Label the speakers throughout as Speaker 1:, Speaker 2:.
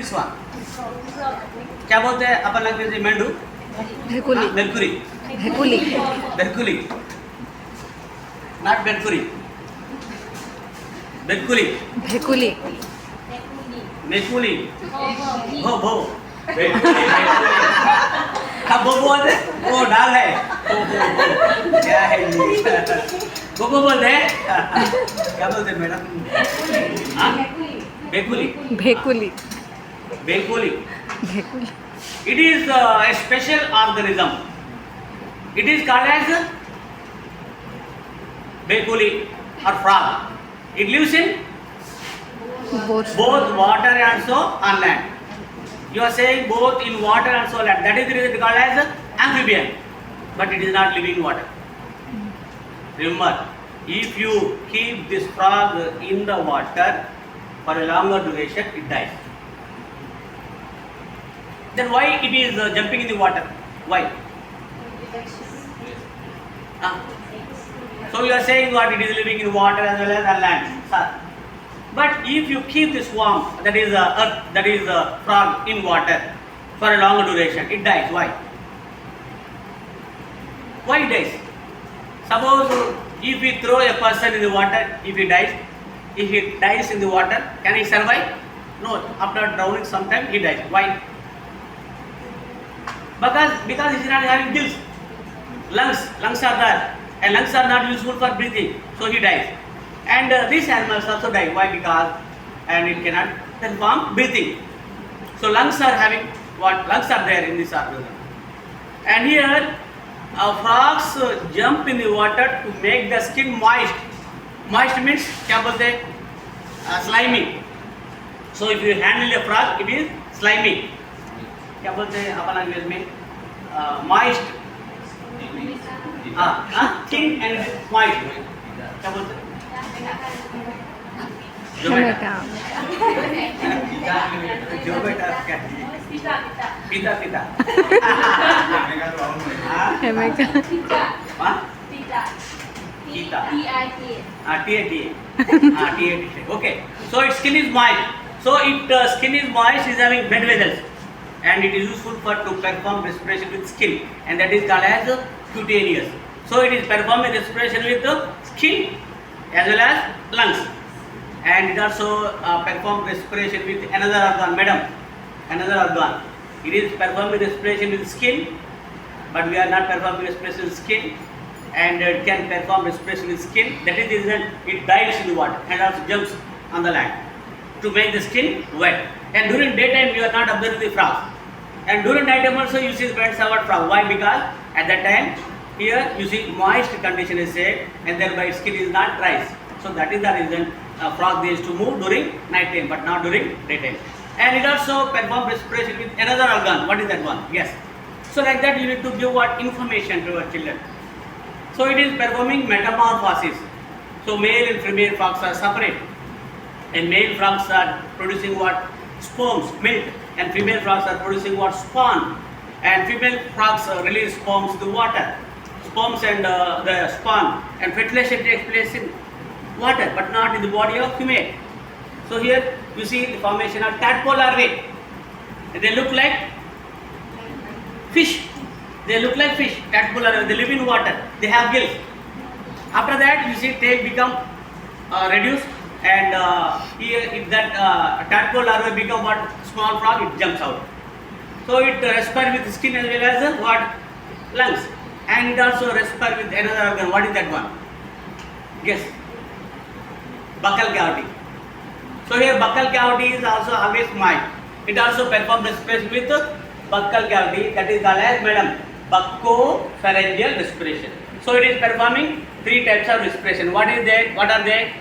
Speaker 1: This one. क्या बोलते हैं अपन लैंग्वेज में मेंढू?
Speaker 2: भेकुली
Speaker 1: मेरकुरी.
Speaker 2: भेकुली
Speaker 1: Mercury. Not Mercury. Mercury.
Speaker 2: भेकुली
Speaker 1: Mercury. भो. हाँ भो बोलते हैं? वो डाल है. भो. क्या है ये? भो बोलते हैं? क्या बोलते हैं मैडम? हाँ? Bekuli.
Speaker 2: भेकुली
Speaker 1: Bekuli.
Speaker 2: भेकुली
Speaker 1: It is a special organism. It is called as Bekuli or frog. It lives in
Speaker 2: both
Speaker 1: both water and also on land. You are saying both in water and so land. That is the reason it is called as amphibian. But it is not living in water. Remember, if you keep this frog in the water for a longer duration, it dies. Then why it is jumping in the water? Why? So you are saying what it is living in water as well as on land. Sir. But if you keep this worm, that is earth, that is frog in water for a longer duration, it dies. Why? Why it dies? Suppose if we throw a person in the water, if he dies in the water, can he survive? No. After drowning sometime he dies. Why? Because he is not having gills. Lungs are there, and lungs are not useful for breathing, so he dies. And these animals also die. Why? Because it cannot perform breathing. So lungs are having what? Lungs are there in this organism. And here frogs jump in the water to make the skin moist. Moist means क्या बोलते हैं? Slimy. So if you handle a frog, it is slimy. क्या बोलते हैं अपन language में? Moist. Thin and moist. क्या बोलते हैं? जो बेटा क्या? पिता.
Speaker 2: हेमेका
Speaker 1: Okay. So its skin is moist. So its skin is moist, is having blood vessels, and it is useful to perform respiration with skin, and that is called as cutaneous. So it is performing respiration with the skin as well as lungs, and it also perform respiration with another organ, madam. Another organ. It is performing respiration with skin, but we are not performing respiration with skin, and it can perform respiration with skin. That is the reason it dives in the water and also jumps on the land to make the skin wet. And during daytime you are not observing the frogs, and during nighttime also you see the birds about frog. Why? Because at that time here you see moist condition is there, and thereby skin is not dry. So that is the reason frog used to move during nighttime, but not during daytime. And it also performs respiration with another organ. What is that one? Yes. So like that you need to give what information to your children. So it is performing metamorphosis. So male and female frogs are separate, and male frogs are producing what? Sperms, milk, and female frogs are producing what? Spawn. And female frogs release sperms to water. Sperms and the spawn and fertilization takes place in water, but not in the body of female. So here you see the formation of tadpole larvae. They look like fish. Tadpole larvae. They live in water. They have gills. After that, you see tail become reduced, and here if that tadpole larvae become what? Small frog, it jumps out. So it respires with skin as well as what? Lungs, and it also respires with another organ. What is that one? Guess. Buccal cavity. So here buccal cavity is also always moist. It also performs respiration with buccal cavity, that is called as madam buccopharyngeal respiration. So it is performing three types of respiration. What is that? What are they?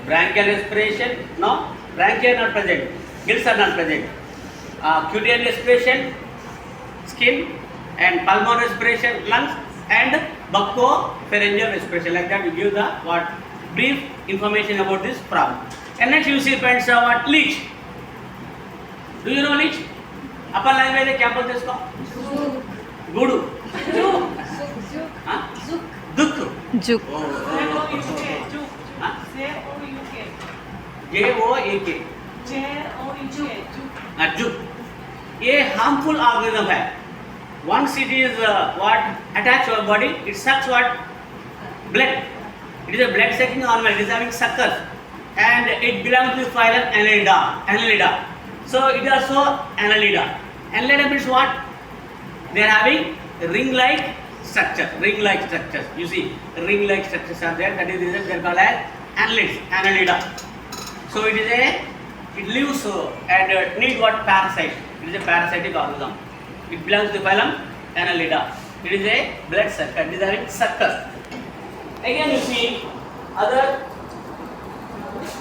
Speaker 1: Branchial respiration. No, branchial not present. Gills are not present. Cutaneous respiration, skin, and pulmonary respiration, lungs, and buccopharyngeal respiration. Like that, we give the what? Brief information about this frog. And next you see friends what? Leech. Do you know leech? Upon language में क्या बोलते हैं इसको? गुड़ू. दुख.
Speaker 2: जुक.
Speaker 1: Arjun. A harmful organism है. Once it is attached to our body, it sucks what? Blood. It is a blood sucking animal. It is having suckers, and it belongs to the phylum Annelida. So it is also Annelida. Annelida means what? They are having ring-like structure. Ring-like structures. You see, ring-like structures are there. That is the reason they are called as Annelida. So it lives and need what? Parasite. It is a parasitic organism. It belongs to the phylum Annelida. It is a blood sucker. It is having suckers. Again, you see other